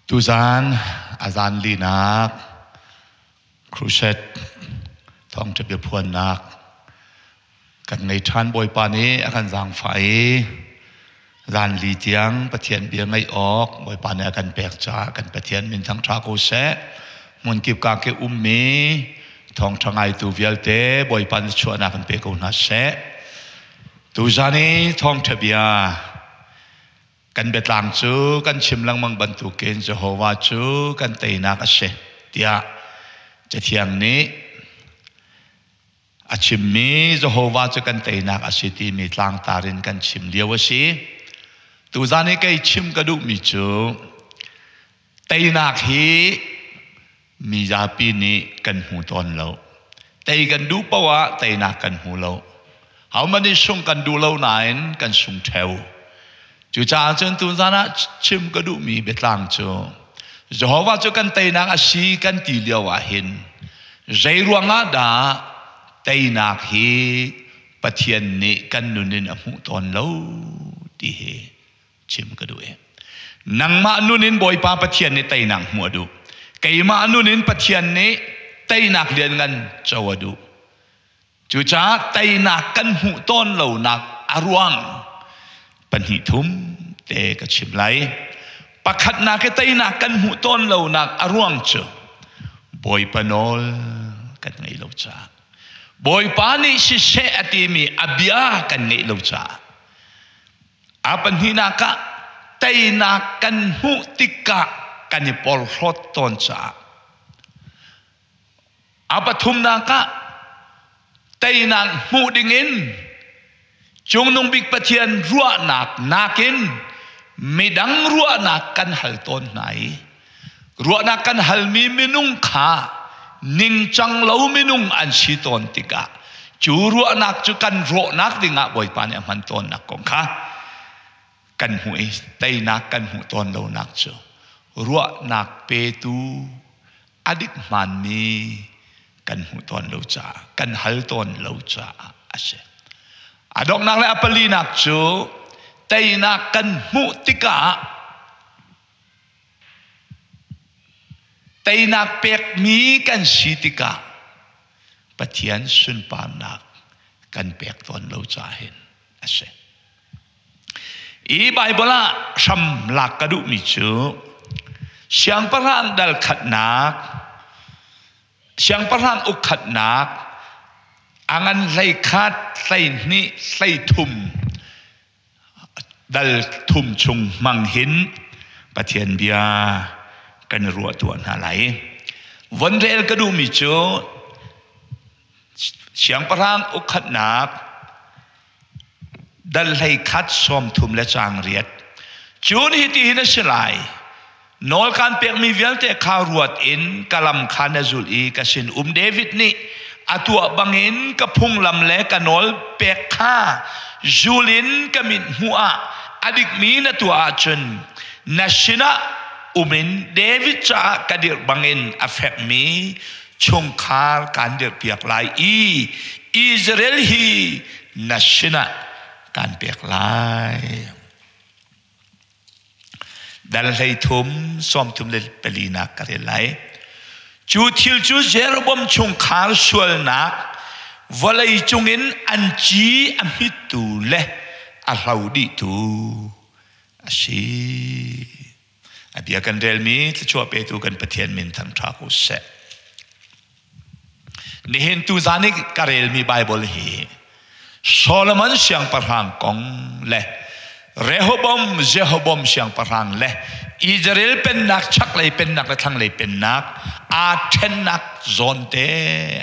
Tuzan azan linak kruset thong tebe phuan nak kan ngai than boi pa ni akan jang fai zan li tiang pathian bia ngai ok boi pa ne akan pek cha kan pathian min thang tha ko se mun kip ka ke ummi thong thangai tu vialte boi pan chuana kan pe ko na se tuzani thong tebia kan betlang chu kan chimlang mang bantu ken Jehovah chu kan teina ka se tia che thiang ni achim mi Jehovah chu kan teina ka se ti mi tlang tarin kan chim liawasi tuzani kai chim ka du mi chu teina hi mi japi ni kan hu ton lo tei kan du pawa teina kan hu lo how many sung kan du lo nain kan sung theo chú cha chân tu ra na chim cái đủ mi bet lang cho Jehovah cho kan tay nak asi kan ti liao ahin zai ruanga da tay nak hi pathian ni kan nunin amu ton lo ti he chim cái đủ em nang ma nunin boy pa pathian ni tay nak mu du kai ma nunin pathian ni tay nak lian ngan chawadu chú cha tay nak kan hu ton lo nak aruang panhi thum te ka chimlai pakhat na ke tai na kan hu ton lo nak aruang chu boy panol kan ngai lo cha boy pani si se ati mi abia kan ngai lo cha apan hina ka tai na kan hu tikka kan pol rot ton cha apathum na ka tai na hu dingin chung nung big pathian ruwa nak nakin medang ruwa nak kan hal ton nai ruwa nak kan hal mi minung kha ning chang lo minung an si ton tika chu ruwa nak chu kan ro nak dinga boy pan ya man ton nak kong kha kan hui tai nak kan hu ton lo nak chu ruwa nak pe tu adik man mi kan hu ton lo cha kan hal ton lo cha ase adok nak le apali nak chu tay nak kan mu tika tay nak pek mi kan si tika pathian sun pa nak kan pek ton lo cha hen ase i bible sam lak kadu mi chu siang parang dal khat nak siang parang uk khat nak angan lai khat lai ni lai thum dal thum chung mang hin pathian bia kan ruwa tu na lai von rel ka du mi chu siang parang ukhat nak dal lai khat som thum le chang riat chun hi ti hin selai nol kan pek mi velte kha ruat in kalam khan azul i kasin David ni atua bangin ka phung lam le kanol pek kha julin kamin hua adik mi na tua chun nashina umin David cha kadir bangin affect mi chung khar kan dir piak lai i Israel hi nashina kan piak lai dal lai thum som thum le pelina kare lai chu thil chu Jeroboam chung khar sual nak walai chungin anchi amit tu le araudi tu asi abia kan rel mi chu pe tu kan pathian min thang tha ko se ni hen tu zani karel mi bible hi Solomon siang parhang kong le Rehoboam Jehoboam siang parhang le Israel pen nak chak lai pen nak la thang lai pen nak a ten nak zonte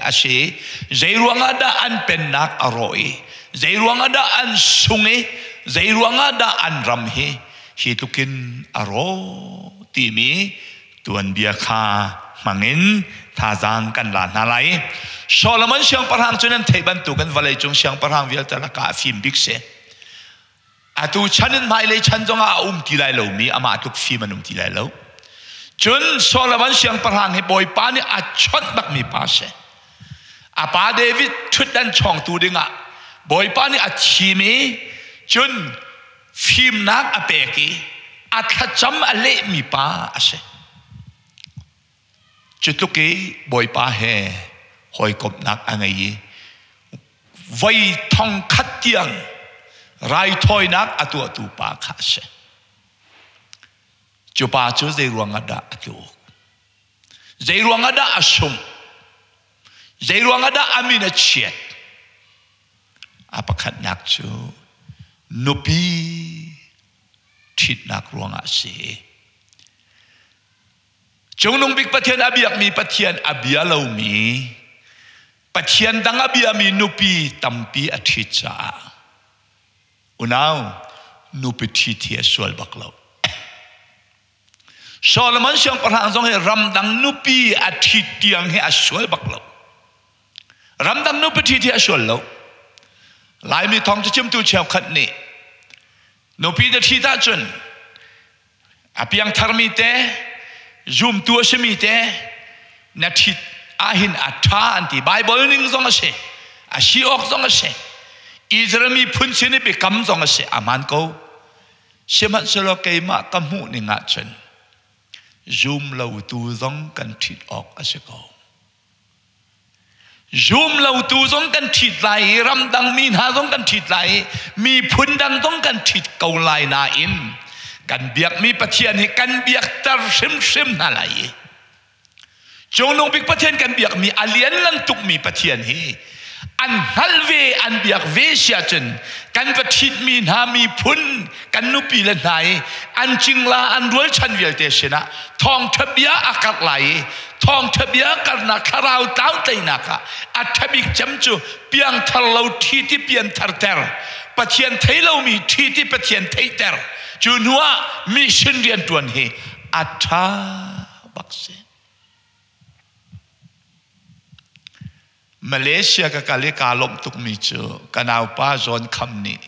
asi zairuanga da an pen nak aroi zairuanga da an sungi zairuanga da an ramhi hitukin aro timi tuan bia kha mangin thazang kan la na lai Solomon siang parhang chunan theiban tu kan valai chung siang parhang vial ta la ka film big se atu chanin mai le chan zonga ti lai lo mi ama tuk fi manum ti lai lo chun Solomon siang parhang he boy pa ni a chot bak mi pa se apa David thut dan chong tu dinga boy pa ni a chi mi chun film nak apeki athacham ale mi pa ase จุดลุกีบอยป้าเฮหอยกบนักอะไรไว้ทองคัดเตียงไรถอยนักอตัวตูป้าขาเชจูป้าจูเจรวงอดาอตัวเจรวงอดาอสมเจรวงอดาอามินเชียดอาปักขัดนักจูนุปีทิดนักรวงอาเสจงนงบิกปะเทียนอาเบียกมีปะเทียนอาเบียเรามีปะเทียนดังอาเบียมีนุปีตัมปีอาทิตย์จ้าอุณาวนุปีทิเทียสวลบักเราโซโลมอนเสียงประหารทรงให้รำดังนุปีอาทิตย์เตียงให้อสวลบักเรารำดังนุปีทิเทียสวลเราหลายมีทองจะจิ้มตูเชลขัดนี่นุปีจะทิตาจนอาเปียงทาร์มีเตจุมตัวสมิเตนัดทิตอาหินอัฐาอันที่ไบเบิลนิ่งทรงเสอาชีออกทรงเสอิสราเอลมีพุ่นเชนิไปคำทรงเสอามันเขาเชื่อมันสโลกัยมากำหูนิ่งอาจนจุมเราตัวทรงกันทิตออกอาเสกเอาจุมเราตัวทรงกันทิตไหลรำดังมีนาทรงกันทิตไหลมีพุ่นดังทรงกันทิตเกาไหลนาอินกันเบียกมีปะเทียนให้กันเบียกตรซิมนั่นแหละจงนงบิกปะเทียนกันเบียกมีอาเลียนลันตุกมีปะเทียนให้อันฮัลเวอันเบียกเวเชียจนกันปะทิดมีนามีพุนกันนุปีละไหนอันจิงลาอันรวยชันเวียลเตชนะทองทะเบียอากาศไหลทองทะเบียกันนักคาราวต้าเตนักอัฐบิกจำจูเปียงทะเลาทีที่เปียนทะเตอร์ปะเทียนไทยเรามีทีที่ปะเทียนไทยเตอร์จูนัวมิชชันเรียนตัวนี้อัฐบักเซมาเลเซียกับกาเลกาลมตุกมิจูกันเอาป้าจอนคำนี้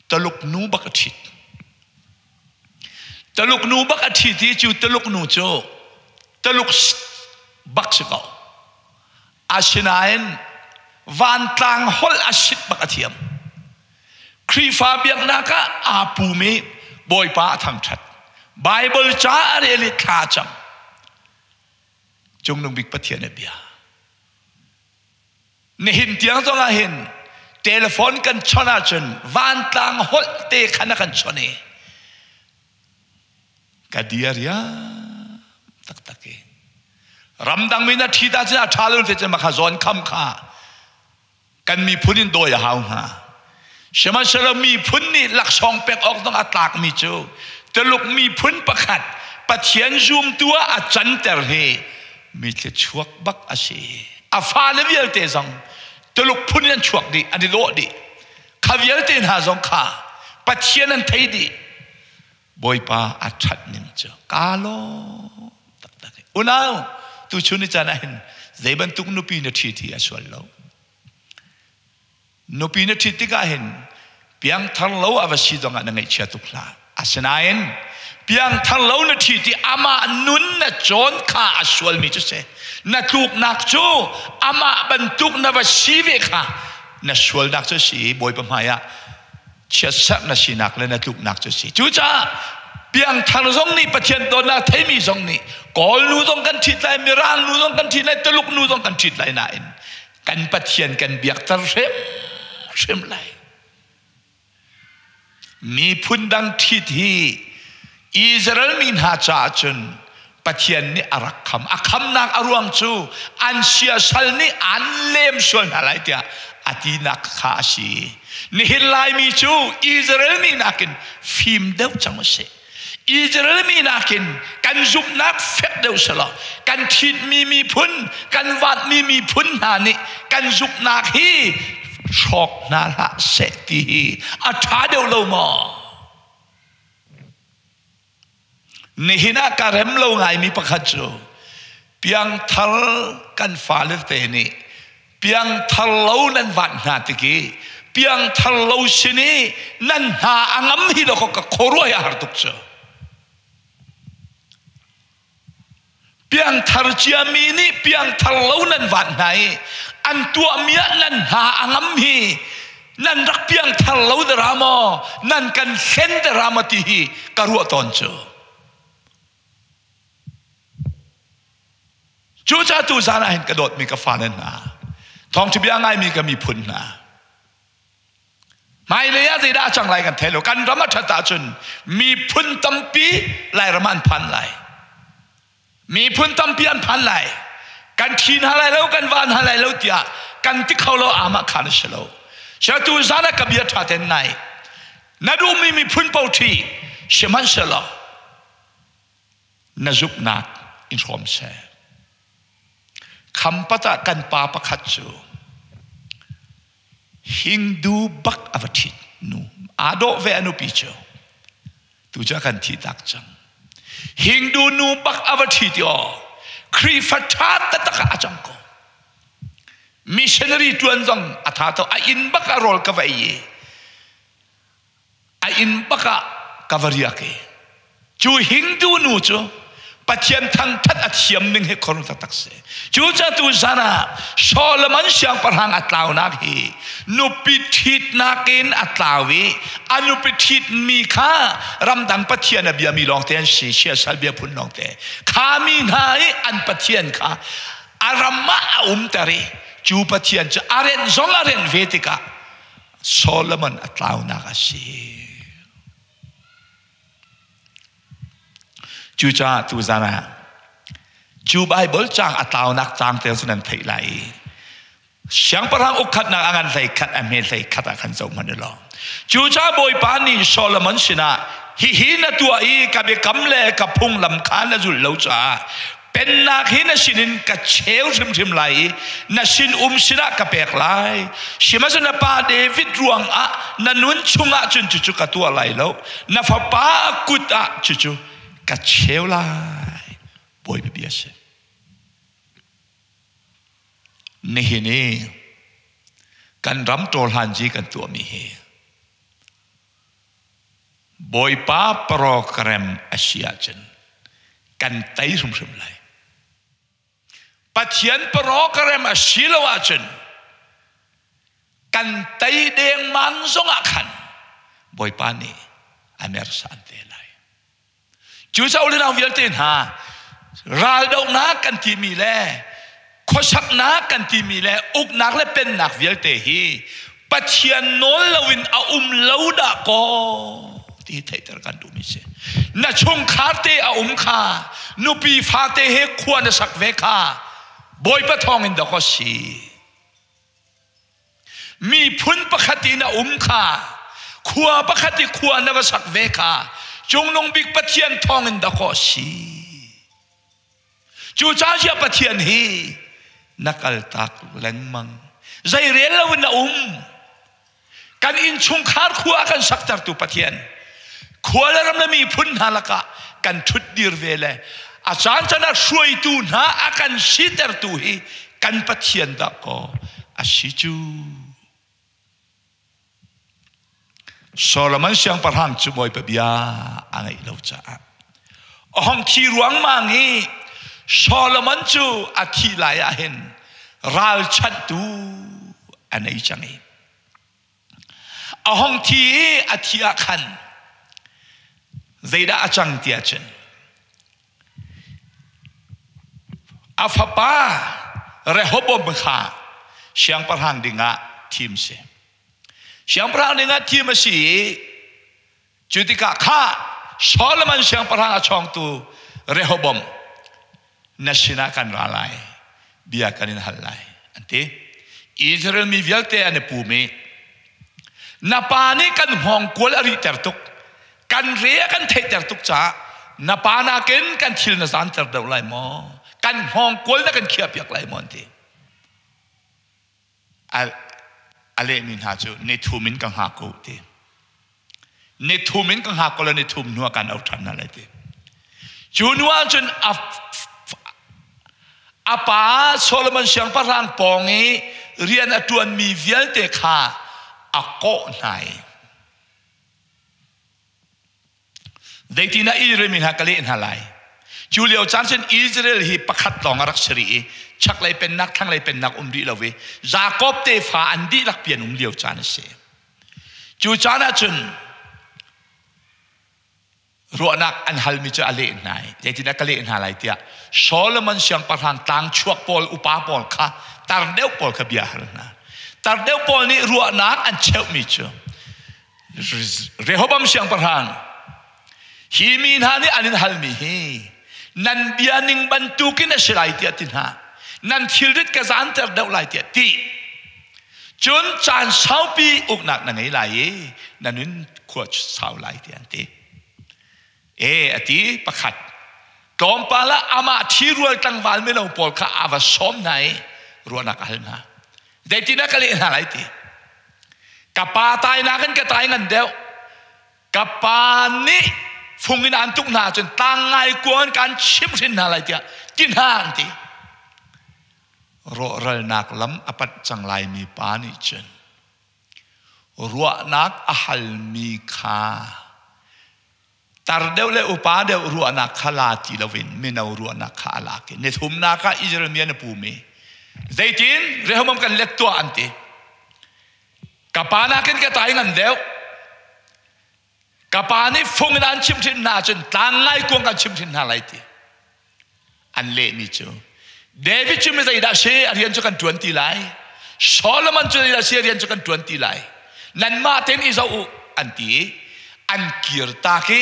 ตลุกนูบักทิตตลุกนูบักทิตที่จูตลุกนูโจตลุกบักสกาอาชินาเอนวันตังฮอลอาชิตบักเทียมครีฟาเบียกนักอาปูเมบอยป้าทำชัดไบเบิลจ้าเรลิคาจังจงนงบิกปะเทียนเบียนี่เห็นเตียงต้องเห็นเทเลโฟนกันชนะจนวันตังฮอลเตะขันกันชนกะดีอาริยาตักตักเองรำดังมีนาทีตาจะทารุณเตจะมาขจรคำข้ากันมีพุนินโดยหาวหาเชื่อมันเชื่อมีพุนนี่หลักสองเป็กออกต้องอัตากมีจูแต่ลูกมีพุนประคัดปะเทียนจุมตัวอาจันเตอร์เฮมีเทชวกบักอาเชอาฟาเลวิลเตซังแต่ลูกพุนยันชวกดีอันนี้โลดีขวิลเตนหาซองข้าปะเทียนนั้นไทยดีบอยป้าอาชัดนิมเจ้ากาโลตักตักอุณาวตุชุนิจานะเห็นเจ็บันตุกนุปีนทีที่อาสวลโลนุปีนทิติกาเห็นเพียงทางเราอวสิดงานในเชียตุกลาอาสนาเห็นเพียงทางเราในทิติอามานุนนะจอนข้าอาสวลมิจุเสนักลูกนักจูอามาบรรทุกนวชีวิข้านักสวลนักจุสีบอยปมายะเชียสักนักสีนักและนักลูกนักจุสีจูจ้าเพียงทางตรงนี้ประเทศตัวนักเทมีตรงนี้กอลนูตรงกันทิดไรมิรานนูตรงกันทิดไรตลุกนูตรงกันทิดไรน่าเห็นกันประเทศกันเบียกตระเช่มไรมีพุ่นดังทิที่อิสราเอลมีหาจาจนปะเทียนนี่อารักคำอาคำนักอรวงจูอันเชียสัลนี่อันเล่มส่วนอะไรเดียอดีนักข้าชีนี่เห็นลายมีจูอิสราเอลมีนักินฟิล์มเดาจังวะเสอิสราเอลมีนักินกันจุบนักเฟกเดาสละกันทิดมีพุ่นกันวัดมีพุ่นหานี่กันจุบนักฮีช็อกนาละเสตีอัฐาเดวโลมานี่หินาการเมโลไงมีประคัตโจเพียงทัลกันฟาเลเตนี่เพียงทัลโลนันวัดนาติกีเพียงทัลโลชินีนันหาอังมฮิโลกะโครัวยาฮาร์ตุกโจเพียงทัลจียมีนี่เพียงทัลโลนันวัดไหนอันตัวเมียนันหาอังมฮีนันรักเพียงทัลโลเดรามอนันกันเส้นเดรามติฮีกรัวตอนโจ จูจ้าตูซานะเห็นกระโดดมีกระฟานันนาทองที่บียงไงมีก็มีพุนนาไม่เลยอะที่ได้จังไรกันเทโลกันรำมัดตาจนมีพุนตั้มปีไล่รำมันพันไล่มีพุนตั้มปีอันพันไล่กันทีนอะไรแล้วกันวานอะไรแล้วเดียกันที่เขาเราอามาขานเชลล์เชื่อตูซานะกับเบียร์ทัดเต็นไงนาดูมีพุนเป่าทีเชื่อมันเชลล์นาจุกนักอินทรอมเซคำปัตตะกันปาปะขัดจูฮิงดูบักอวตินูอาโดเวอนุปิโจตุจกันที่ตักจังฮิงดูนูบักอวติเดียวครีฟัตทัดตะกะจังก็มิชชันนารีตุนจังอัฐาโตอินบักอโรลกวายอินบักกวาริยาเกจูฮิงดูนูจูปัจจัยทางทัดอัศยมนึงให้คนตักเสจูจ้าตูซานะโซโลมอนเสียงประหังอัตลาวนักฮีนุปิทิตนักเอนอัตลาวีอนุปิทิตมีข้ารำดังปัจจัยนบีมีลองเตนสีเชียสัลเบียพุนลองเตข้ามีนายอันปัจจัยข้าอารามะตะเรจูปัจจัยจะอาเรนซงอาเรนเวติกาโซโลมอนอัตลาวนักสีจูจ้าตูซานะจูไบเบิลจางอัตาวนักจางเตลสนันไทยไหลเสียงประหังอุคัดนักอันใส่ขัดอเมใส่ขัดขันส่งมันเลยจูจ้าบอยปานีโซโลมอนสินะฮินัตัวอีกับเบกัมเล่กับพุงลำคานะจุลเลวจ้าเป็นนักฮินัสินินกับเชลชิมไหลนัสินสินะกับเปกไหลชิมาสนะปาเดวิดรวงอะนันุนชุงอะจุนจุกับตัวไหลแล้วนัฟปากุตอะจุกัดเชลไลบอยเบียเชนี่นี่กันรำโจลฮันจีกันตัวมีเฮบอยป้าโปรแกรมอาเซียนกันไต่สุ่มๆเลยปัจจัยโปรแกรมอาเซียนว่าจนกันไต่เดียงมันสงอาขันบอยป้านี่อเมริกันเตลัยจูเจ้าเรื่องเอาเวลเตนหาราดงนักกันที่มีแลขชักนักกันที่มีแลอุกนักและเป็นนักเวลเตฮีปัจเจียนโนลวินอาเลวดะก็ที่ไทยตระกันดูมิเชนัชงคาเตอาคานุปีฟาเตเฮควรสักเวคาบอยปะทองอินดะก็สีมีพุนปะคตินาคาขวาปะคติขวานวสักเวคาจงลงบิกปะเทียนทองอินดะก็สีจูจ้าเจียปะเทียนฮีนักอัลตักแหลงมังใจเรียนแล้วนะกันอินชงคาร์ขวากันสักตร์ตุปะเทียนขวาแล้วมันมีพุนฮาลกะกันชุดดีร์เวลอาจารย์จะนักช่วยตูนะอากันชิดร์ตุฮีกันปะเทียนดะก็อาชิจูโซโลมอนเสียงประหังจุบอยปะเบียอันไงเราจะห้องที่รวงมังฮีโซโลมอนจูอธิลายเห็นรัลชัดดูอันไหนจังไงห้องที่อธิอาคันใจด่าจังที่อาจารย์อาฟป้าเรฮอบมข้าเสียงประหังดิ่งะทีมเสเสียงประหังดิ่งะทีมสิจุดที่ข้าโซโลมอนเสียงประหังช่องตูเรฮอบมNasinakan ralai, biarkanin halai. Ante, Israel mi vialte ane pume. Napane kan hongkol ari tertuk, kan rea kan te tertuk ca. Napana ken kan til nasan terdulai mo, kan hongkol na kan kiapiak lai mo ante. Ale min hajo netumin kang hako te. Netumin kang hako la netum nuwa kan autan na lai te. Junwa jun apa Solomon siang parang pongi rian atuan mi vial te kha ako nai deitina Israel min hakali halai Julio Johnson Israel hi pakhat long arak sri chak lai pen nak thang lai pen nak umri lawe Jacob te fa andi lak pian Leo Chan se chu chana chun รัวนักอันฮัลมิจะอะไรไหนแต่ที่นักเล่นอะไรเดียโซโลมอนเสียงประธานต่างชั่วปอลอุปาปอลค่ะตาเดียวปอลขบียร์นะตาเดียวปอลนี่รัวนักอันเชื่อมิจะเรโฮบัมเสียงประธานฮิมินฮานี่อันนี้ฮัลมิฮีนันเบียนิงบันตุกินเสลายเดียตินฮานันทิลริดกษัตริย์เตอร์เดวไลเดียตีจนจานเช้าปีอุกนักนั่งไงไลนั่นนึงขวดเช้าไลเดียตีอติประคัดกอมปาละอามาที่รวยตั้งวันไม่ลงปอลข้าอาวสมไหนรวยนักอะไรนะเด็กที่นักเล่นอะไรตีกับปาตายนักกันก็ตายงันเดียวกับปานี้ฟุงกินอันตุกนาจนตั้งไงกวนการชิมสินอะไรตีกินห่างตีรอเรนักล้ำอปัจจังไลมีปานิจนรัวนักอาหัลมีขาตาเดียวเลยอุปาเดียวรัวนักขลาติลวินไม่นารัวนักขลาเกเนทุมนักอิจฉาเมียนปูมีใจจีนเรื่องมันกันเล็กตัวอันตีกับปานักกันก็ตายงันเดียวกับปานี้ฟงนันชิมทินนาจนตั้งไงกวงกันชิมทินนาไรตีอันเล่นี่จูเดวิดชิมใจได้เสียเรียนจุกัน20ไลโซโลมอนจุได้เสียเรียนจุกัน20ไลนั่นมาเต็มอิสราเอลอันตีอันกิรตาคี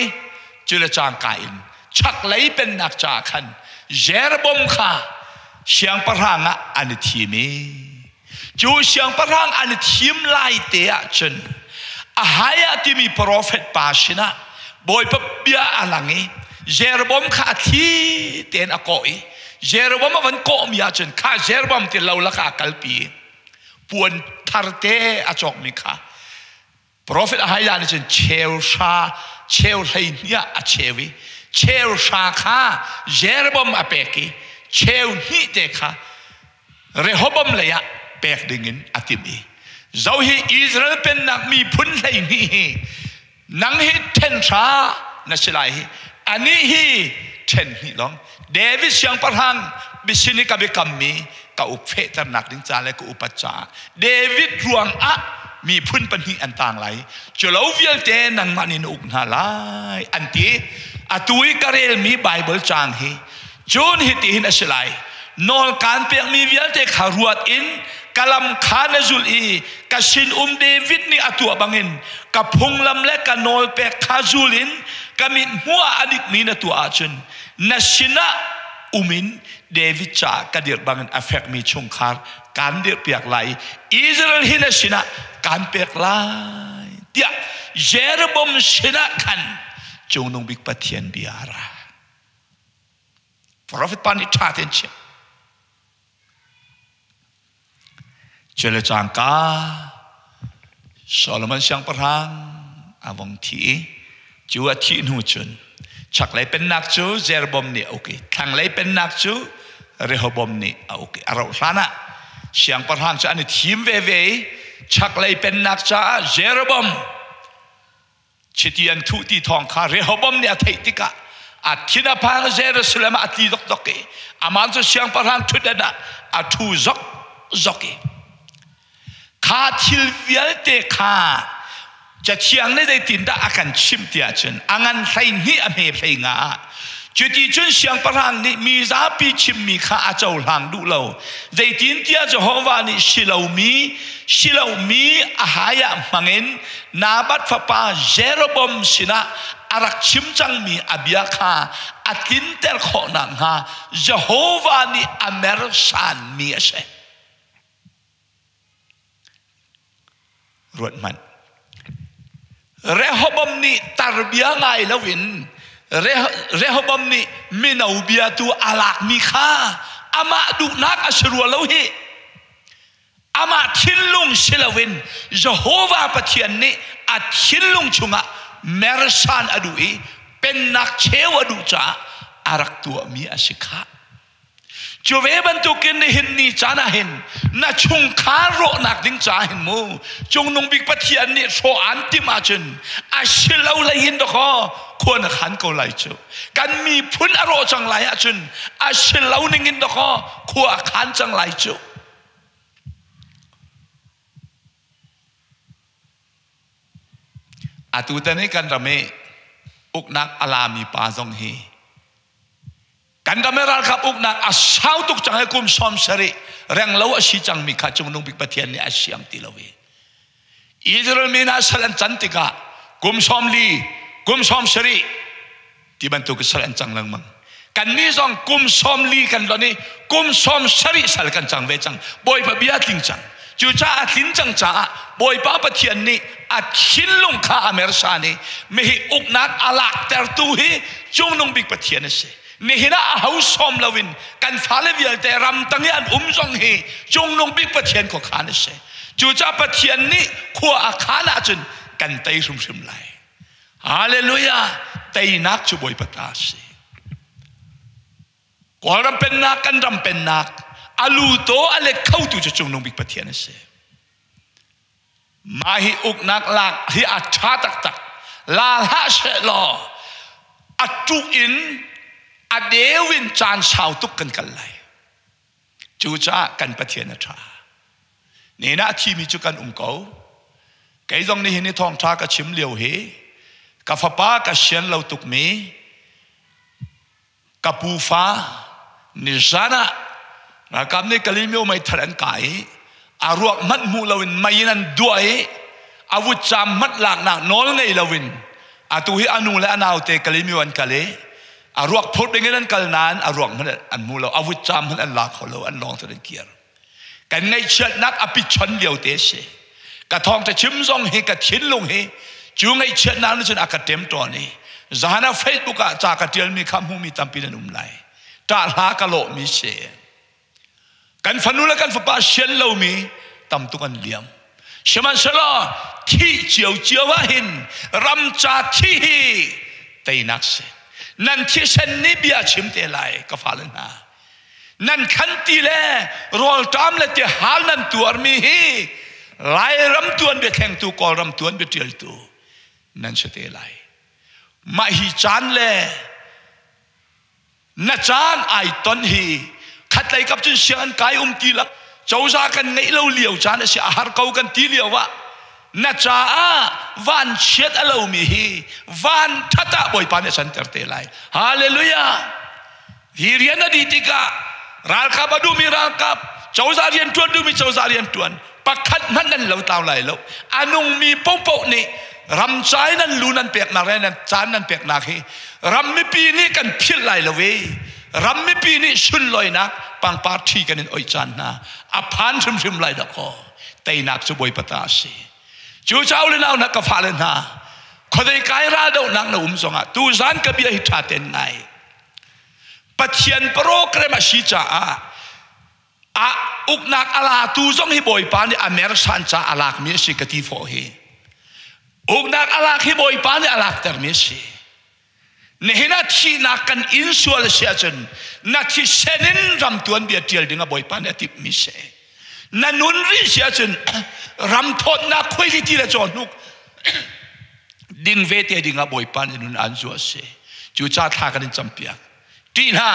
จุลจางกายนชักไหลเป็นนักจาคันเจรบมข้าเสียงประหางอันทีมีจูเสียงประหางอันทีมไล่เตะจนอาหายที่มีโปรเฟตปาชินะบอยปเบียอลังเจรบมข้าที่เต็นอโกยเจรบมวันโกมีอาจนข้าเจรบมที่เราละข้ากัลปีปวนทาร์เตอจอกมีข้าโปรเฟตอาหายนี่จนเชลชาเชลไลเนี่ยอาเชวิเชลชาข้าเจรบมอเปกีเชลนี่เด็กข้าเรโฮบมเลยอะเปกดิ่งินอติมีเจ้าฮีอิสราเอลเป็นนักมีพุ่นเลยนี่นังฮีเทนชานั่นสิไลอันนี้ฮีเทนนี่ลองเดวิดเสียงประธานบิสินิกับบิคัมมีกับอุปเฟตนักดิ้งจาและกับอุปจาเดวิดรวงอะมีพุ่นปัญหาอันต่างไรจุลวิลเตนังมันอินอุกนาไลอันที่อตุยกระเรลมีไบเบิลจางฮีจูนฮิติหินสิไลนอลการเปียกมีวิลเตขารวดอินกลัมขานจุลีกสินเดวิดนี่อตัวบังอินกับพงลำเล็กกับนอลเปียกขาจุลินกับมินหัวอดิกมีนตัวอาจุนนัชินะมินเดวิดจากระเดียบังอินอเฟกมีชงคาร์การเดียเปียกไหลอิสราเอลหินชินะการเปียกไหลเดียเจรบมชินะกันจงนงบิกปะเทียนบิอาระพระฟิตปานิชาเตนเชเจริญจังกาโซโลมอนเสียงประหางอาวงทีจูอาทินูจุนชักไหลเป็นนักจูเจรบมนี่โอเคทางไหลเป็นนักจูเรโฮบมนี่โอเคอารมณ์sanaเสียงประหางจะอันนี้ทีมเวชักไหลเป็นนักจ้าเจรบมชิตีอันทุติทองคาเรโฮบมเนี่ยไทติกะอาทินาพังเจรุสเลมอาทิดกเกอามันจะเสียงประหางทุดนะอาทูจกเกข้าทิลวิลเตข้าจะเชียงในได้ตินดาอาการชิมเตียจนอังันใส่นี่อเมย์เพลงาจุดที่จนเสียงประหางนี่มีซาปีชิมมีข้าเจ้าหลังดูเราได้ตินเตียจะฮวานี่ชิลามีอาหายมังเงินนาบัดฟ้าป้าเจรบมสินะอารักชิมจังมีอบิยาข้าอาทินเตอร์ขอนังฮาจะฮวานี่อเมริกันมีเสรวดมันเรโฮบมนี่ตารบียไงแล้ววินเรโฮบมนี่มินาอุบียตูอาลักมีข้าอามาดูนักอัชรัวแล้วฮีอามาทินลุงชิลวินจะโฮวาปะเทียนนี่อาทินลุงชุงะเมรชานอดูอีเป็นนักเชวดูจ้าอารักตัวมีอาชิกาจูเวบันตุกินเห็นนี่จานะเห็นน่าชงคาโรนักดิ้งจ้าเห็นมูจงนงบิกปะเทียนนี่โซอันติมาจนอาชิลเอาเลยหินดอกควรขันเขาไหลจูกันมีพุนอารมณ์จังไหลอาจนอาชิลเอาหนึ่งหินดอกควรขันจังไหลจูอาตุตันนี้กันรำเม อุกนักอลามีปาจงเฮกันดำเนินกับอุกนักอาสาวตุกจังให้กุมสอมสริแรงเล่าอาชีจังมีข้าจงนุ่งบิกปะเทียนในอาชียมติลาวีอิจราเมนาสลันจันติกากุมสอมลีกุมสอมสริที่บรรทุกสลันจังลังมังกันนี้จงกุมสอมลีกันตอนนี้กุมสอมสริสลันจังเวจังบอยปะเบียติงจังจู่จ้าตินจังจ้าบอยป้าปะเทียนนี่อาชินลงข้าอเมริกานี่ไม่ให้อุกนักอาลักแต่ตัวเฮจงนุ่งบิกปะเทียนเสนี่เห็นอาหูสอมลาวินกันฟ้าเลวิลแต่รำตั้งยันจงเฮจงนุ่งบิกปะเทียนของข้านี่เสจู่จ้าปะเทียนนี่ขัวอาคานาจนกันเตยสุ่มๆไหลฮาเลลูยาเตยนักช่วยปะตาเสกอรำเป็นนักกันรำเป็นนักอาลูโตอะไรเข้าตัวจะจงนุ่งบิกปะเทียนเสมาฮิอุกนักลักฮิอัจฉาตักตักลาลาเชลออัจจุอินอเดวินจานชาวตุกกันกันเลยจูจ้ากันปะเทียนชาเนี่ยนะที่มีจุกันเก่าไก่ตรงนี้เห็นในทองชากระชิมเหลียวเฮกับฟ้าป้ากระเชียนเราตุกเมกับปูฟ้านิสานะนะครับนี่กะลิมิโอไม่ทะเลนไก่อารวกมัดมูลาวินไม่นันด้วยอาวุธจามมัดหลักหนักน้อยในลาวินอาตุฮิอานูและอนาวเตกะลิมิวันกะเลอารวกพดเป็นเงินกัลนานอารวกมันอันมูลาอาวุธจามมันอันหลักของเราอันลองตัวเกียร์กันในเชิดนักอภิชันเดียวเตเสกระทองจะชิมซองเฮกระทิ้นลงเฮจูงไอเชิดนั้นจนอากาศเต็มตัวนี้จานาเฟซบุ๊กจากระเทียนมีคำหูมีตามปีนันไหลตาหากะโลมีเสกันฟันุและกันฟ้าเชียนเรามีตำตุกันเลี้ยมเชื่อมันสละที่เจียวว่าหินรำจ่าที่เตยนักเสนั่นที่เซนนิบยาชิมเตลัยก็ฟ้าเลนะนั่นขันตีเล่รอลตามเลยที่หานั่นตัวมีฮีไล่รำตัวไปแข่งตัวกอลรำตัวไปเที่ยวตัวนั่นเสเตลัยมาฮิจานเล่นัจานไอตอนฮีขัดไล่กับจนเสียงกายตีลักเจ้าจากกันในเราเลี้ยวจานเสียอาหารเก่ากันตีเลี้ยววะนัจาวันเช็ดเรามีฮีวันทัตตาบอยปานในสันเตอร์เตลัยฮาเลลูยาฮีเรียนอดีติการาลคาบดูมีราลคาบเจ้าจาเรียนทวนดูมีเจ้าจาเรียนทวนปักขัดมันนั่นเราตาวไหลเราอนุงมีปงปงนี่รำใจนั่นลูนันเปียกนาเรนันจานนั่นเปียกนาฮีรำไม่ปีนี้กันพิลไหลละเวรำไม่ปีนี้ชุนลอยนักปังปาร์ทีกันในอ้อยจานนาอภานชิมไหลดอกคอเตยนักสบวยปตาสีจูเจ้าเลยนานักกฟ้าเลยนาคนใดกายราดนักนุ่มสงะตูจานกบียหิชาเต็นไงปัจเจียนโปรแกรมชีจ้าอุกนักอาลาตูจงฮิบอยปานในอเมริกันจ้าอาลักมีสิกติโฟเฮอุกนักอาลักฮิบอยปานในอาลักเตอร์มีสิเนหินาที่นักกันอินสุลเซียจนนักที่เซนินรำตัวนเบียดเดียลดิ้งบอยปานในติบมีเสนันนุนริเซียจนรำทนนักคุยที่ละจอนุกดิ้งเวทีดิ้งบอยปานในนุนอันจัวเสจูจ้าทากันจำเปียกที่น่า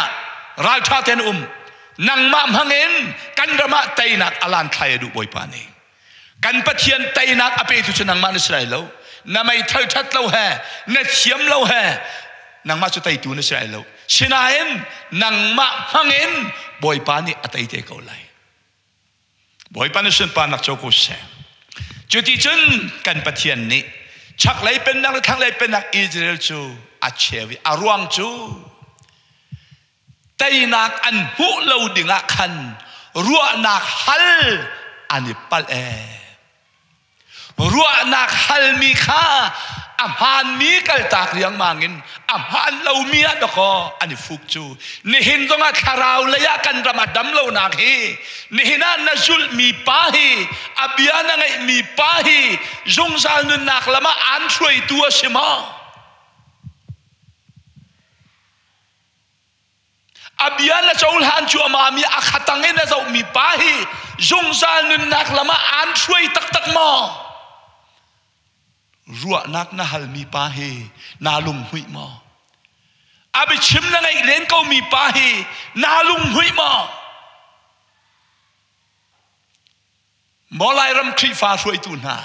ราชาเทนนังมาหังเงินกันดมาเตยนักอลันไทยดูบอยปานีกันปะเทียนเตยนักอภิทุชนังมานิสไรแล้วนั่นไม่เท่าชัดเราแห่นั่นเฉียมเราแห่นังมาจุดไตตูนิสไรแล้วชนะเอ็นนังมาหังเงินบอยปานีอัตไอเตกเอาไลบอยปานีฉันปานักโจกุเสจุดที่จนกันปะเทียนนี้ชักไหลเป็นนักทั้งไหลเป็นนักอิสราเอลจูอาเชวิอารวงจูแต่นักอันหูเราดึงละคันรัวนักฮัลอันนี้ปัลรัวนักฮัลมีค่าอัมฮันมีกัลตากเรียงมางินอัมฮันเรามีอะดอกอันนี้ฟุกจูนี่หินตรงนั้นคาราวเลยกันรำดัมเรานักฮีนี่หินันนัจุลมีป้าฮีอับยานังไงมีป้าฮีจงซานุนักละมาอันช่วยตัวใช่ไหมอับยานเจ้าหลานชัวมามีอาคตังเงินเจ้ามีป้าฮีจงซานุนักละมาอันช่วยตักมารัวนักน่าฮัลมีป้าฮีนาลุงหุยมาอาบิชิมนั่งไอเลนเขามีป้าฮีนาลุงหุยมาหมอลายรำคลีฟ้าช่วยตุนา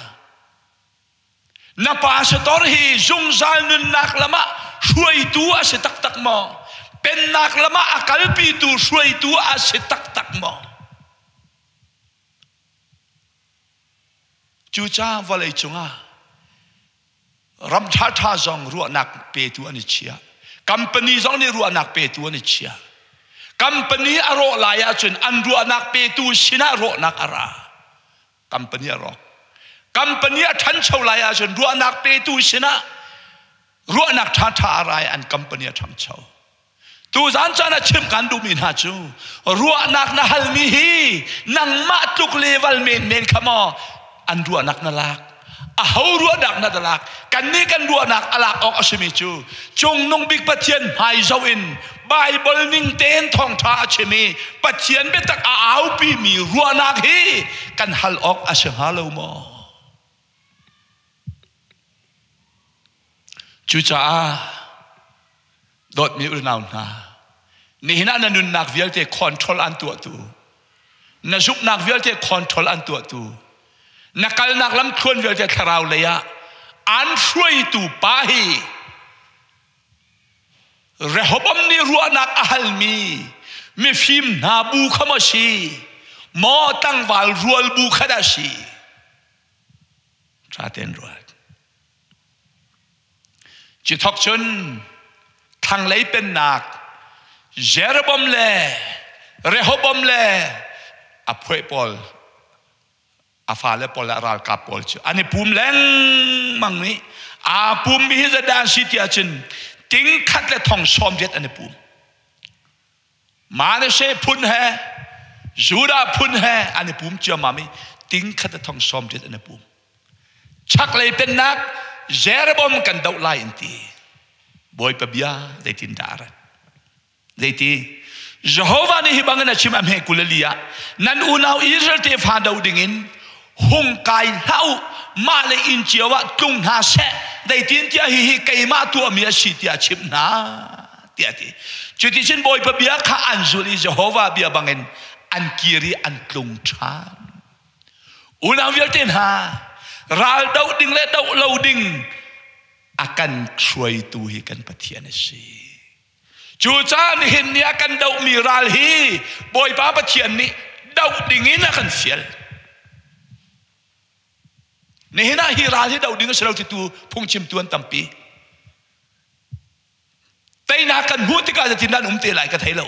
นาป้าสตอร์ฮีจงซานุนักละมา ช่วยตัวอาศัยตักมอเป็นนักละมาอากาลปีตูช่วยตัวอาศัยตักมอจูจ้าวะเลยจงรำชาท่าจงรัวนักเปตัวนิเชียคัมปานีจงนี่รัวนักเปตัวนิเชียคัมปานีอารมณ์ลายจนอันรัวนักเปตูชินะรัวนักอาราคัมปานีอารมณ์คัมปานีทันเช่าลายจนรัวนักเปตูชินะรัวนักท่าท่าอะไรอันคัมปานีทำเช่าตัวจานจานะชิมกันดูมินฮาจูรัวนักนะฮัลมีฮีนังมาตุกเลวัลเมนขมออันรัวนักนั่นลักอารัวนักนั่นลักกันนี้กันรัวนักอลักออกอาชิมิจูจงนงบิกปะเทียนไฮเจ้าอินไบเบิลนิ่งเต้นทองท้าอาชิมิปะเทียนเบตักอาปีมีรัวนักฮีกันฮัลออกอาชิฮาลูมอจูจ้าดอดมีอุณหภูมินี่น่านันนักวิลเตคอนโทรลอันตัวตูนักจุกนักวิลเตคอนโทรลอันตัวตูนักการนักล้ำชวนวิลเตคาราวเลยะอันช่วยตูป้าฮีเรื่องบอมนี่รัวนักอาลมีฟิมนาบูขมาชีมอตั้งวาลรัวบูขดาชีชาเตนรัวจิตทอกชนทางไหลเป็นนักเจรบอมเล่เรฮบอมเล่อภัยปอลอาฟาเลปอลอาราลกาปอลเชอันนี้ภูมิแรงมังนี้ภูมิมีจะได้สิทธิ์จันติ้งขัดและทองสอมเด็ดอันนี้ภูมิมาเลเซียพุ่นแห่จูดาพุ่นแห่อันนี้ภูมิเจ้ามามีติ้งขัดและทองสอมเด็ดอันนี้ภูมิชักเลยเป็นนักเจรบอมกันดาวไลน์ตีบอยปะเบียได้ตินดารันได้ตีเยโฮวานี่ฮิบังกันชิมอเมกุลเลียนั่นอุณาอิสราเอลเทฟาดาวดิ่งินหงกายเล่ามาเลยอินเจียวะตุงหาเสได้ตินเตียฮิไกมาตัวมีอาชีพชิมนาเตียตีจุดที่ฉันบอยปะเบียข้าอันจุลีเยโฮวาเบียบังเงินอันกิริอันตุงชานอุณาวิลเทนฮาราลดาวดิ่งและดาวลาวดิ่งakanช่วยตัวให้กันปะเทียนสิจูจ้านี่เห็นเนี่ยกันดาวมีราลฮีบอยป้าปะเทียนนี่ดาวดิ่งนี่กันเสียนี่เห็นนะฮีราลฮีดาวดิ่งก็เสียที่ตัวพุ่งชิมตัวตั้มปีแต่นักกันหูที่การจะทิ้งด้านเตะไหลกันไทยเรา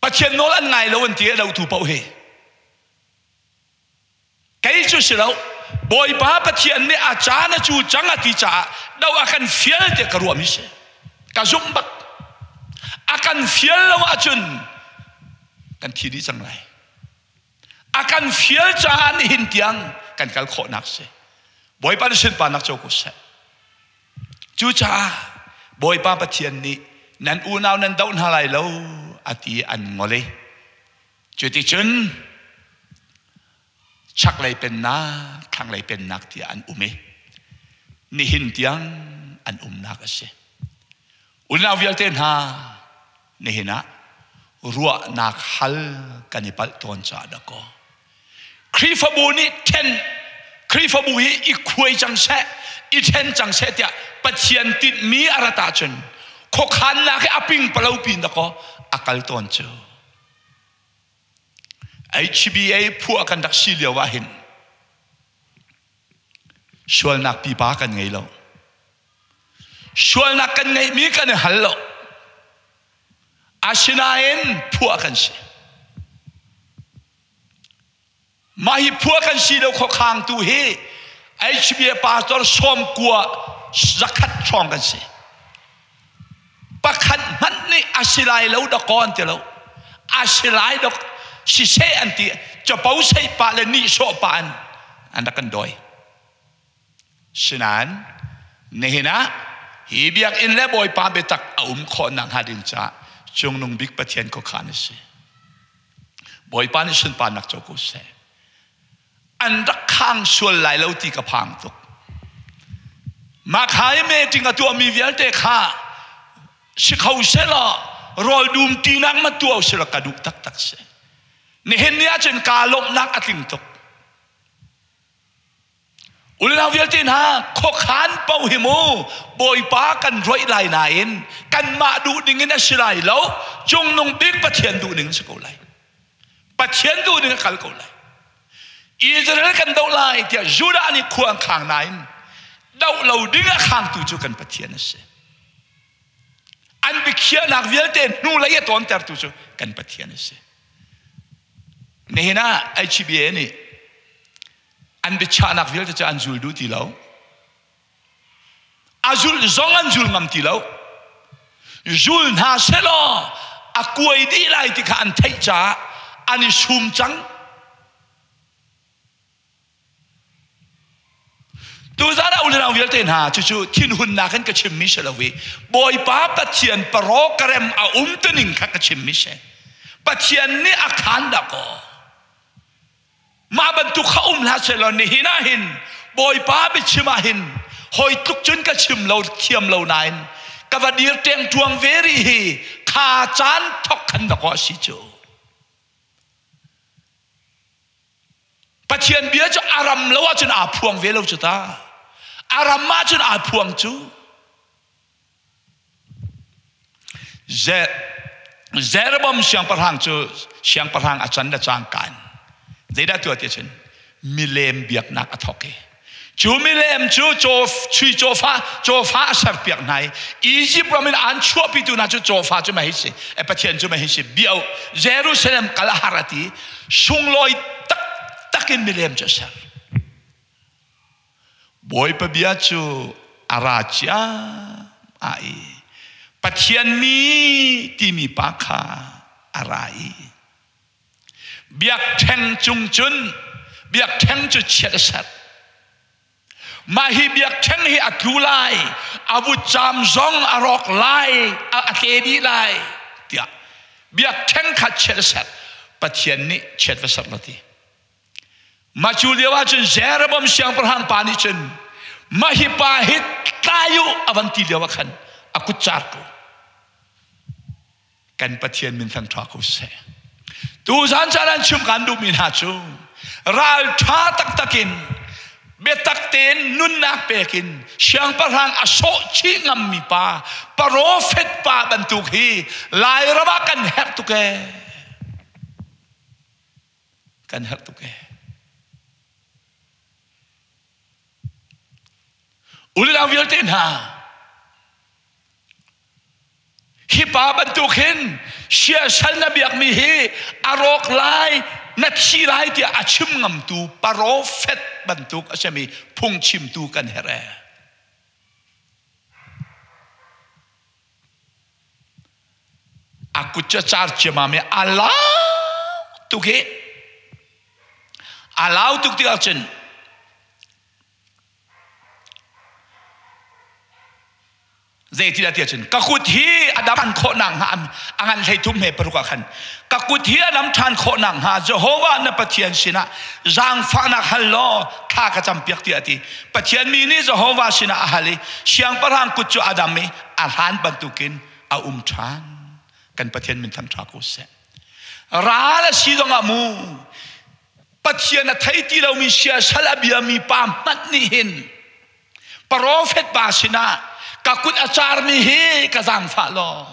ปะเทียนโน้นอันไงเราวันที่เราถูกเป่าเฮใครจะเสียเราบอยป้าปะเทียนนี่อาจารย์จูจังอาทิจ่าเราอาการเฟียลเด็กกระรวมิเชกระจุมบักอาการเฟียลเราอาจุนกันทีนี้จังไรอาการเฟียลจานหินเตียงกันกัลโคนักเสบอยป้าเส้นปานักโจกุเสจูจ่าบอยป้าปะเทียนนี่นันอูนาวนันดาวน์อะไรเราอาทิอันงอเลยจุดที่จุนชักเลยเป็นนักทางเลยเป็นนักที่อันอุเมนี่หินเตียงอันนักเสอุณาวิลเทนฮานี่เห็นนะรัวนักฮัลกันนิปัลตอนจ่าดก็ครีฟบูนี่เทนครีฟบูฮีอีกคุยจังเสอีเทนจังเสเตียปัจเจียนติดมีอาราตาจนขกขันนักอปิงปลาวปินดก็อักลตอนเจอHBA พวกกันดักสิเลียวว่าเห็นชวนนักปีปากันไงเราชวนนักกันไงมีกันหันเราอาชินาเอ็นพวกกันสิมาฮิพวกกันสิเราขอค้างตัวเฮ HBA ปาตอร์สมกัวสักขัดช่องกันสิปะขัดมันนี่อาชิลายเราดอกอนเตเราอาชิลายดอกสิเซอันที่จะเป่าใส่ปาเลนี่โซปานอันนั้นกันโดยฉะนั้นนี่นะฮีเบียกอินเล่บอยปาเบตักอุ้มคนนังหาดินจ้าจงนุ่งบิ๊กปะเทียนก็ขานสิบอยปานี่ฉันปานักโจกุเสอันรักข้างส่วนไหลเราตีกระพังตุกมาขายเมติงตัวมีเวียนเตะข้าสิเขาเสละรอดูมตีนังมาตัวเสละกระดูกตักเสนี่เห็นเนี่ยจนกาลบนักอติงตก ulang vialtin ha kokhan pau himu boy pa kan roi lai nain kan ma du dingin a sirai lo chung nong big pathian du ning sekolai pathian du ning kal ko lai Israel kan dau lai tia Juda ni khuang khang nain dau lo ding a khang tu chu kan pathian ase an bikhia nak vialtin nu lai ton ter tu chu kan pathian ase nehina HBA ni an bichanak vil ta an zul du ti lo azul zong an zul ngam ti lo zul na selo akuai di lai ti khan thai cha ani sum chang tu zara ulirang vil ten ha chu thin hun na kan ka chim mi selawi boy pa pathian paro karem a tening kha ka chim mi se pathian ni akhan da ko ma bantu khaum la selo ni hinahin boy pa bi chimahin hoi tuk chun ka chim lo thiam lo nain ka vadir teng tuang veri hi kha chan thok khan da ko si chu pathian bia chu aram lo chun a phuang ve lo chu ta aram ma chun a phuang chu Jeroboam siang parhang chu siang parhang achan da chang kan Zeda tu ati chen milem biak nak athoke chu milem chu chui chofa asar piak nai Egypt ramin an chua pitu na chu chofa chu mai se e pathian chu mai se biau Jerusalem kala harati sungloi takin milem chu sar boy pa bia chu aracha ai pathian mi timi pakha arai biak theng chung chun biak theng chu chet sat mahi biak theng hi akulai abu cham zong arok lai akedi lai tia biak theng khat chet sat pathian ni chet vasat lati machu lewa chun Jeroboam siang perhang pani chun mahi pahit kayu avanti lewa khan aku char ko kan pathian min thang tha ko se tu zan jalan chum kan du min ha chu ral tha tak takin betak ten nun nak pekin siang parhang aso chi ngam mi pa prophet pa bantuk hi lai raba kan her tuke ulang vialtin ha hi pa bantuk hin sia sal na biak mi hi arok lai na chi lai ti achim ngam tu prophet bantuk asemi phung chim tu kan here aku char chema me alau tuke alau tuk ti achen zai tidak tiacun kakut hi adam kho nang ha angan thei thum he paruka khan kakut hi adam than kho nang ha Jehovah na pathian sina jang fana hallo kha ka cham piak ti ati pathian mi ni Jehovah sina ahali siang parang kuchu adam mi alhan bantukin a than kan pathian min tham thako se ra la si dong amu pathian na thei ti lo mi sia salabia mi pa mat ni hin prophet ba sina kakut acar mi he kazang fa lo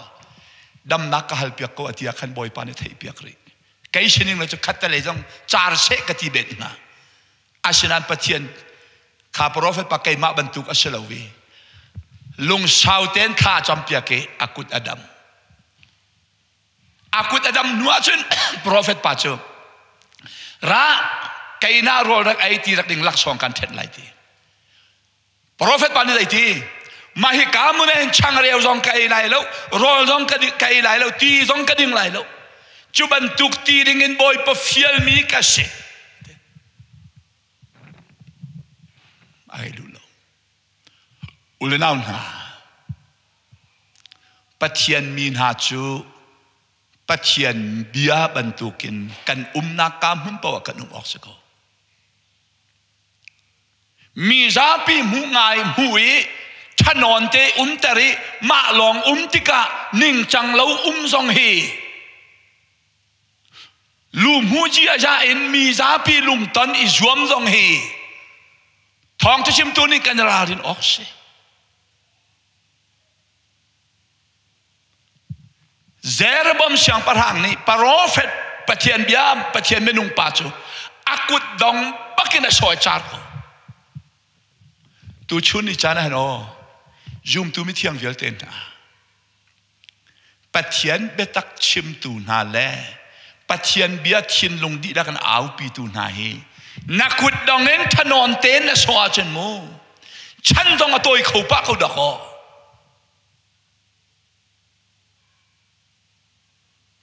dam nak kahal piak ko atia khan boy pa ne thei piak ri kai shining lo chu khatta le jong char se kati bet na asinan pathian kha prophet pa kai ma bantuk asalawi lung sauten kha cham piak ke akut adam nuwa chun prophet pa chu ra kai na rol rak ai ti rak ding lak song kan thet lai ti prophet pa ni lai ti mahi kamu ne chang reu zong kai lai lo rol zong kai lai lo ti zong ka ding lai lo chu ban tuk ti ding in boy pa fiel mi ka se ai lu lo ulenaun ha pathian min ha chu pathian bia ban tukin kan na kam hum pa kan oksiko mi zapi mu ngai hui Chanon te tari ma long tika ning chang lo zong hi lum hu ji aja in mi za pi lung tan i zuam zong hi ทองที่ชิมตัวนี้กันรารินออกสิเซร์บอมเสียงประหังนี้ปารอเฟตปะเทียนบิามปะเทียนเมนุงปาจูอากุดดองปักกินสอยจาร์ก็ตัวชุนนี่จานะโนยุมตัวมิเทียงเวลเตนนะปะเทียนเบตักชิมตัวนาแลปะเทียนเบียทินลงดีดักันเอาปีตัวนาเฮนักขุดดองเน้นถนนเต้นสอยจนมูฉันต้องเอาตัวเขาปะเขาดอก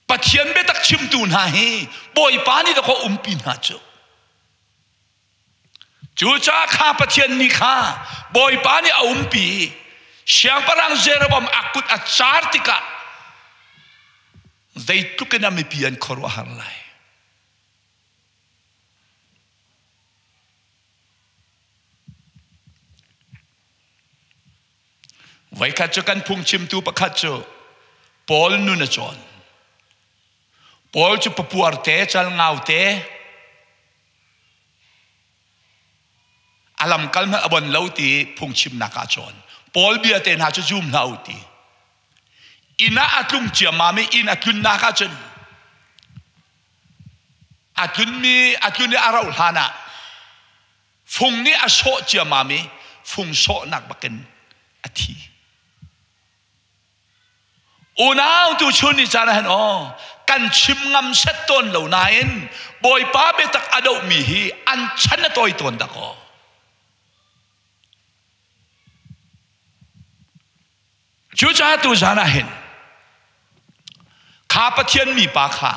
ปะเทียนเบตักชิมตูนาเฮบอยปานี่ตะโกปีนาจูจ้าข้าปะเทียนนี่ข้าบอยปานี่เอาปีเสียงปรังเจรบมอากุดอาจาร์ติกะใจทุกข์นั้นไม่เปลี่ยนขรวหาไรไว้ขัดกันพุ่งชิมตูปะขัดจูปอลนุนจอนปอลจูปปัวเตจัลงาวเตอาลัมกัลมาอบนเลวตีพุ่งชิมนักจอนปอลเบียเตน่าจะจุ่มเลวตีอินาอัตุงเจียมามีอินาตุนนักจอนอัตุนนี่อาราอุลฮานะฟุงนี่อาโซเจียมามีฟุงโซนักบักเกนอาทีอุณาตุชุนนี่จานะเห็นกันชิมงำเซตต้นเหล่านั้นบอยป้าเบตักอดอมีฮีอันฉันตัวต้นตะกอจูจ้าตุจานะเห็นข้าปะเทียนมีปาข้า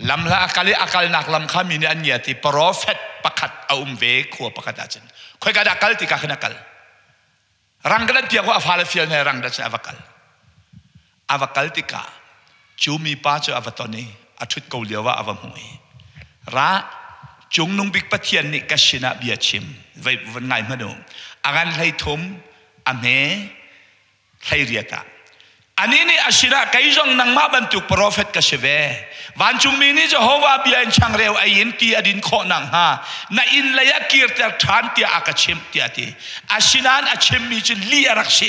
ลำละอากาลนักลำข้ามีเนี่ยอันเนียที่โปรเฟตประคัดเอาเวขัวประคัดอาจารย์คอยกระดักกัลที่กะขนักกัลรังกันเพียงว่าฟาเลฟิลในรังดัชอวกัลติกาจูมีป้าเจออวตอนนี้อาชุดเกาเลียวว่าอวมวยระจุงนุงบิกปะเทียนนี่กษินะเบียชิมไว้วันไงมาดูอาการให้ทมอเมให้เรียกอันนี้นี่อาชิระไกจงนังมาบรรทุกโปรเฟตกษเววันจุงมีนี่จะฮว่าเบียนช่างเร็วไอยินตีอดินโคนังฮานาอินเลยากีร์ตทานตีอากาชิมตีอติอาชินานอาชิมมีจุลีอารักเช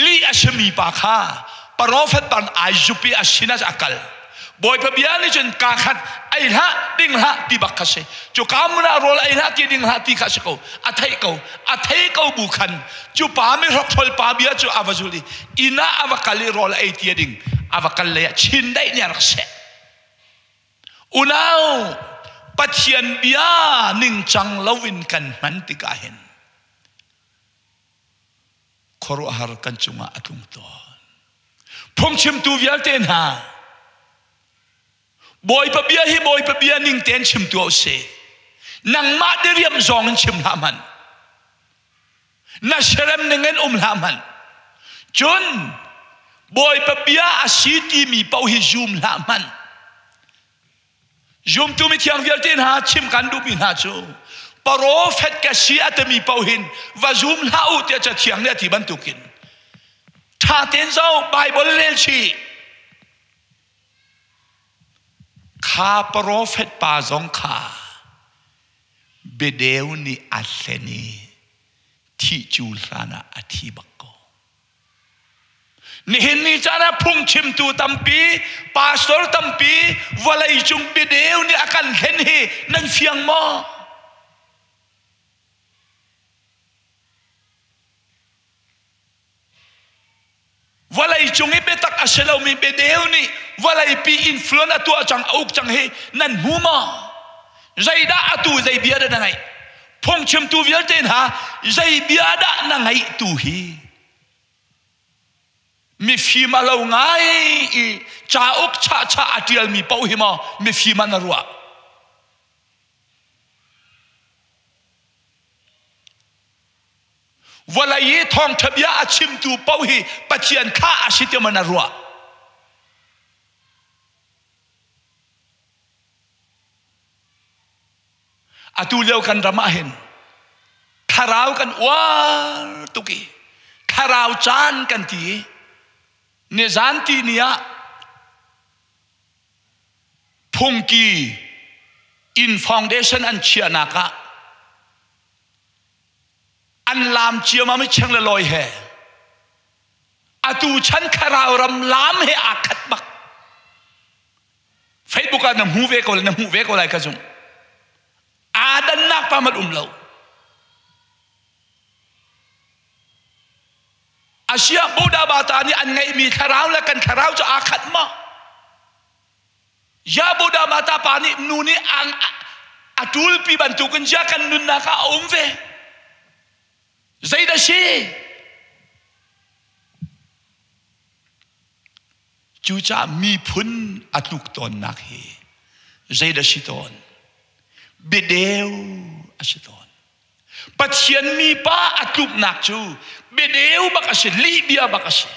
ลีอาชิมีปาข้าโปรเฟตปันอายุปีอาชินาจักลบอยพเบียนี่จนกาขัดไอ้ละดิ่งละตีบักขะเชจุกามุนาโรลไอ้ละตีดิ่งละตีขะเชกูอัฐิเขาบุคันจุปาไม่รกทลปาเบียจุอาวาจุลีอินาอาวกัลโรลไอ้ตีดิ่งอาวกัลเลยชินได้เนี่ยรักเชอุณาวปัจเจียนเบียนิ่งจังลวินกันมันติกาเห็นขรุหารกันจุงอาตุงตัวพงชิมตูเวียลเตนหาบอยปะเบียฮิบอยปะเบียนิ่งเต้นชิมตัวเสนังมาเดียมซองชิมลามันนัชเรมนึงเงินลามันจนบอยปะเบียอาศิตีมีเป้าฮิจุมลามันจุมตูมิที่ยังเวียลเต้นหาชิมกันดูมินาจูปโรเฟตกะชีอัตมีเป้าหินว่าจุมลาอุตจะเที่ยงเนี่ยที่บรรทุกินถ้าเต้นเจ้าไบเบิลเลชีข้าโปรเฟตปาจงข้าเบเดวนีอัลเลนีที่จูลานาอธิบักโกนี่เห็นนี่จานะพุ่งชิมตูตัมปีปาสตอร์ตัมปีวลัยจุงเบเดวนีอาการเห็นฮีนั่นเฟียงมอวลัยจงให้เบตักอาเชลามีเบเดวนี่วลัยปีอินฟลูนตัวจังอุกจังเฮนั่นหูมาใจด่าตัวใจเบียดนั่งไงพงชิมตัวเบียดเจนหาใจเบียดนั่งไงตัวเฮมีฟีมาเราไงจ้าอุกชาอาทิลมีเป้าหิมามีฟีมานรัววลัยทองทะเบียชิมตูเป้าฮีปัจเจียนข้าอาชิตยมันรัวอาตูเลี้ยวกันรำมาเห็นคาราวกันว้าตุกีคาราวจานกันทีเนจานทีเนียพงกี in foundation an chia naka an lam chia ma mi chang la loi he atu chan kharau ram lam he akhat bak Facebook an nam hu ve ko lai ka zum adan nak pamat umlo Asia Buddha bata ni an ngai mi kharau la kan kharau cha akhat ma ya Buddha bata pani nuni ang atul pi bantu kan ja kan nun na ka umve zaida shi chu cha mi phun atuk ton nak he zaida shi ton bedeu asiton pathian mi pa atuk nak chu bedeu bakasi libia bakasi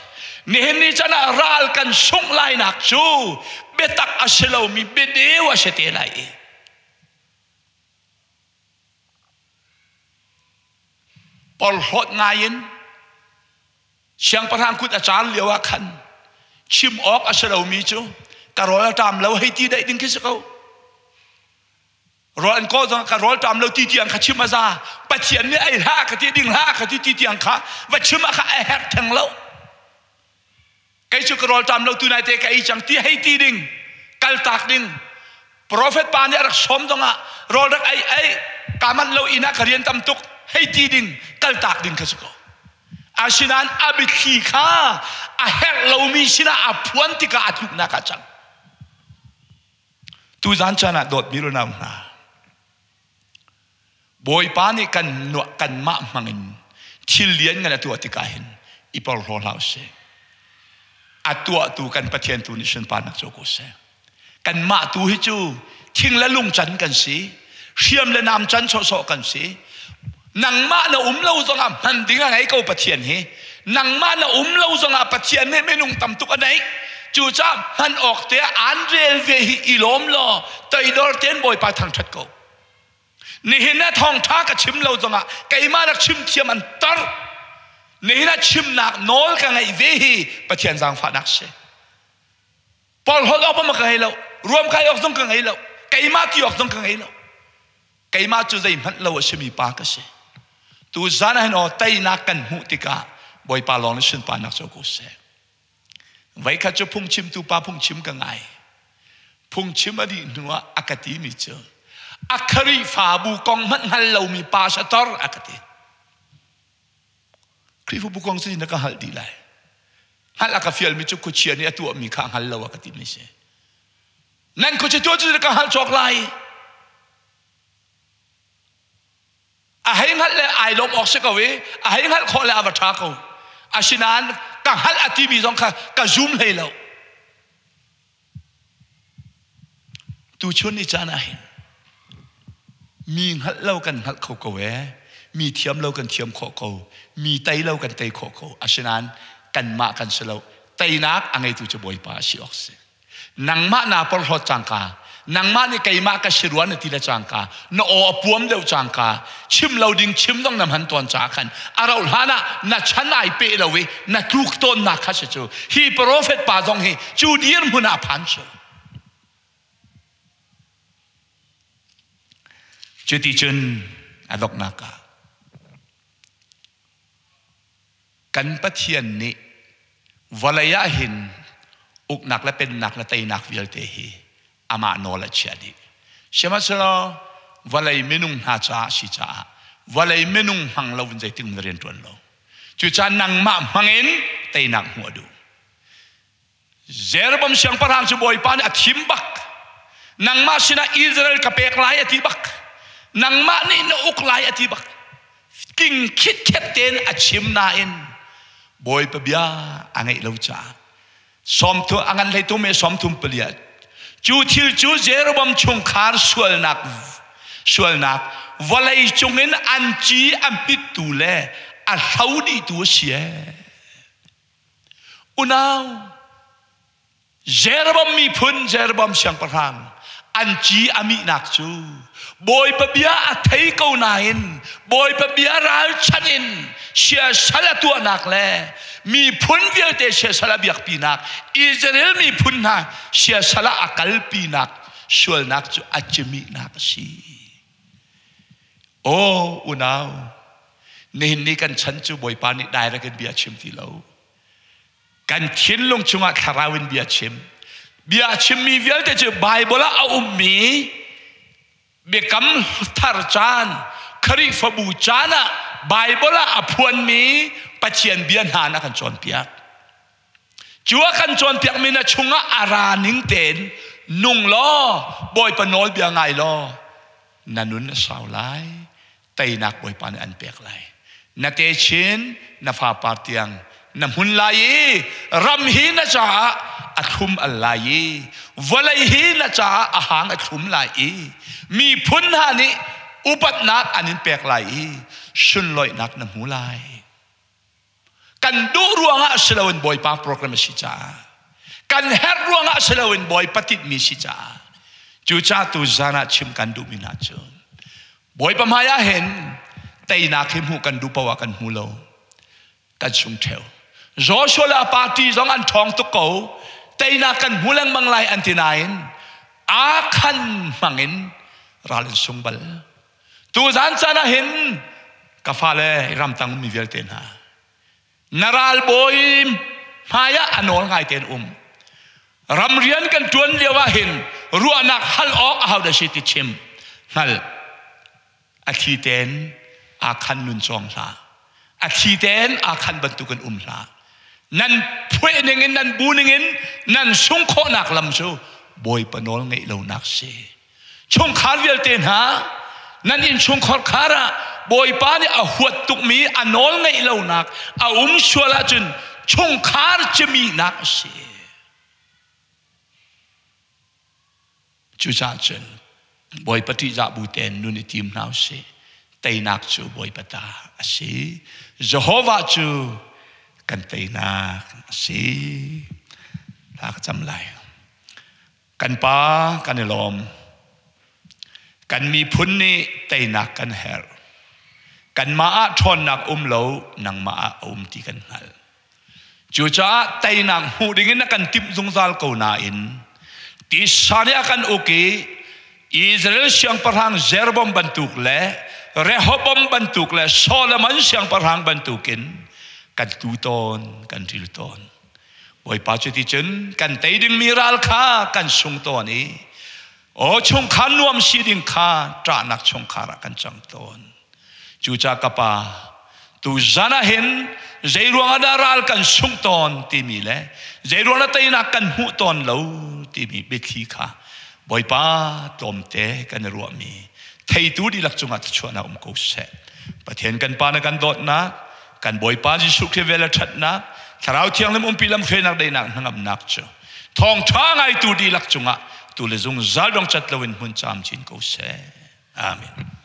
nehni chana ral kan sung lai nak chu betak aselo mi bedeu asete lai pol hot ngayen siang parang kut achar lewa khan chim ok aselo mi chu karol tam lo hei ti dai ding kisakoรออันก็ต้องการรอตามเราตีเตียงข้าชิมมาซาปัจเจียนเนี่ยไอ้ห่าข้าที่ดิ่งห่าข้าที่ตีเตียงข้าว่าชิมมาข้าไอ้แหกทั้งเราไก่ชุกรอตามเราตัวนายเตะไก่จังที่ให้ตีดิ่งกัลตักดิ่งโปรเฟตปานเนี่ยรักสมตรงอ่ะรอรักไอ้กามันเราอินักเรียนตำตุกให้ตีดิ่งกัลตักดิ่งข้าชุกอาชินันอาบิคีข้าไอ้แหกเรามีชินะอาพวนติกาทุกนักจังตูจันชนะโดดมิรุนามนาบอยปานี่กันหนวกันมะมังอินชิลเลียนกันตัวติกาเห็นอีปอลโรลาเซอัตัวตูกันปะเทียนตูนิชนปานักโจโกเซกันมะตูฮิจูทิ้งและลุงจันกันสิเชื่อมและนำจันโซกันสินังมะนะเราจงอ่ะมันดิ้งอะไรก็ปะเทียนเฮนังมะนะเราจงอ่ะปะเทียนเนี่ยไม่นุ่งตำตุกอันไหนจู่จ้ามันออกเตะอันเรลเวฮิอิลอมลอไตดอร์เทนบอยปาทางชัดกูนี่เห็นนะทองท้ากับชิมเราจังอะไก่มานักชิมเทียมันตร์นี่เห็นนะชิมหนักโนลกันไงเวฮีปะเทียนสังฝานักเสพอลฮอลออกมากันไงเรารวมใครออกตรงกันไงเราไก่มาที่ออกตรงกันไงเราไก่มาจู่ใจมันเราชิมีปากกันเสตูจานให้นอไตนักกันหูติกาบอยปาลองนิชนปานักโจกุเสไว้ข้าจะพุ่งชิมตูปาพุ่งชิมกันไงพุ่งชิมอดีนัวอากาศมีเจออัครีฟาบูกองมันฮัลเรามีปาชตอร์อากาศครีฟบูกองสิ่งนักฮัลดีไลฮัลอากาฟิลมีจุกเชียนี่ตัวมีข้างฮัลเราอากาศไม่ใช่นั่นก็จะตัวจุดนักฮัลจอกไลให้ฮัลเลยไอลบออกเสกเอาไว้ให้ฮัลขอเลยอาบัตรเขาอาชินานกังฮัลอติมีสองข้ากัซูมเลยเราตัวชนนี่จานาเห็นมีฮัลเล่ากันฮัลเขาเกวมีเทียมเล่ากันเทียมขอเกวมีไตเล่ากันไตขอเกวอาชินานกันมากันเสลาไตนักอังไงตัวจะบ่อยป่าชิออกเสนังมานาปลหดจังกานังมานี่ไก่มากับชิรวนทีละจังกาโนอปวมเดียวจังกาชิมเราดิ่งชิมต้องนำหันตอนจากกันอาเราหานะนัดฉันไอเปเราเวนัดทุกต้นนักข้าศึกจูฮีโปรเฟตป่าจงฮีจูเดียนมุนาพันชูจุดที่จนอดอกนักกันปะเทียนนี้วลายหินอุกนักและเป็นนักและไตนักวิลเตหีอามาโนละเชียดีเชื่อมั้ยล่ะวลายเมนุงหาจ้าชิจ้าวลายเมนุงหังเราวินใจถึงเรียนตัวเราจุดจานังมาหังเอ็นไตนักหัวดูเจรบมเสียงพระรามจะบ่อยปานอธิมบักนังมาสินะอิสราเอลกับเปกลายอธิบักนังมานี่นอุกลายอธิบักกิ่งคิดแค่เต้นอธิมนาเอ็นบ่อยปะเบียอังไงเราจ้าสมทุอังกันเลยตัวเมสมทุมเปลี่ยจูทิลจูเจรบมชงคาร์สวลนักวลัยจงเงินอันจีอันปิดตูเล่อันเท่าดีตัวเสียอุณาวเจรบมมีพุ่นเจรบมเสียงประทางอันจีอามินักจูบอยปะเบียอัฐิเกานาอินบอยปะเบียราชันินเชียสละตัวนักแลมีพุ่นเวียเตเชียสละเบียกปีนักอิสราเอลมีพุ่นนะเชียสละอักลปีนัก sual nak cu acemi nak si oh unauนี่กันฉันจูบอยปานิได้แล้วกันเบียชิมที่เรากันเขียนลงจงอักขราวินเบียชิมมีเวลแต่จะไบเบิลเอามีเบกำทารจานคริฟบูจานะไบเบิลอภวนมีปัจเจียนเบียนหานะกันจวนเปียกจัวกันจวนเปียกมีนะชงอารานิงเตนนุ่งล้อบอยปนอลเบียงไงล้อนันนุนสาวไลไตนักบอยปานอันเปียกไลนักเตชินนัฟาปาร์ตียงนำหุ่นลายรำฮีนะจ๊ะอัตุมอัลลายวลัยฮีนะจ๊ะอาหางอัตุมลายมีพุ่นหานี่อุปัตนักอันนี้เปียกลายชุนลอยนักนำหูลายกันดูรวงอาเสลวินบอยปาโปรแกรมสิจ้ากันเฮรวงอาเสลวินบอยปฏิมีสิจ้าจูจ้าตูจานะชิมกันดูมินาจงบอยปมายาเห็นแต่นักขิมหูกันดูปวากันหูโลกันชุงเทวโจชัวลาปาร์ตี้สองอันทองตุกโกแต่นักกันหูลังมังไลอันที่ไหนอาคันมังอินราลินซุงบัลตูจานจานะเห็นกาฟาเลรำตังมีเวลเตนะนาราลบอยมายาอันโอนไงเตนรำเรียนกันจวนเรียว่าเห็นรัวนักฮัลออกเอาเดชิติชิมฮัลอาคีเตนอาคันนุนจองลาอาคีเตนอาคันบรรทุกันลานั่นพูดอย่างนั้นนั่นบูนอย่างนั้นนั่นช่วงโคนักลำโซ่บอยปนอลไงเรานักเสช่วงขาเวลเตนหานั่นอินช่วงขอดขาระบอยป้าเนี่ยเอาหัวตุกมีอันนอลไงเรานักเอาชัวละจนช่วงขาจะมีนักเสจูจ่าจนบอยปฏิจจบุเตนนุนิทีมนาวเสแต่นักจูบอยปตาเสเยโฮวาจูกันแต่นักเสหากจำไรกันป้ากันลมกันมีพุนนี่แต่นักกันเฮรกันมาทอนนักโลนังมาที่กันหัลจูจ่าแต่นักหูดิ่งนักกันติมสงสารกูนาอินที่สารีกันโอเคอิสราเอลเสียงประหางเจรบอมบรรทุกเล่เรโฮบอมบรรทุกเล่โซโลมอนเสียงประหางบรรทุกินกันตูตอนกันทิลตอนบอยป้าจุดที่จนกันเตยดึงมีรัลค่ากันชงตอนนี้โอ้ชงขานวมสีดึงค่าตรานักชงขาระกันจังตอนจูจ่ากป้าตูจานะเห็นใจรวงอดารัลกันชงตอนที่มีเล่ใจรวงนัตยนักกันหูตอนเหลาที่มีเบคีค่ะบอยป้าตอมเตะกันรัวมีไทยตูดีหลักจงอัตชวนากูเสะประเทศกันปานักันโดดนักกันบอยป้าจิสุขเวลชัดนักถ้าเราเที่ยงเล่มปีลำเฟนักได้นักนับนักเจ้าทองช้างไอตูดีหลักจงอัตตูเลจงซาดงจัดเลวินหุ่นจามจินกูเสะอาเมน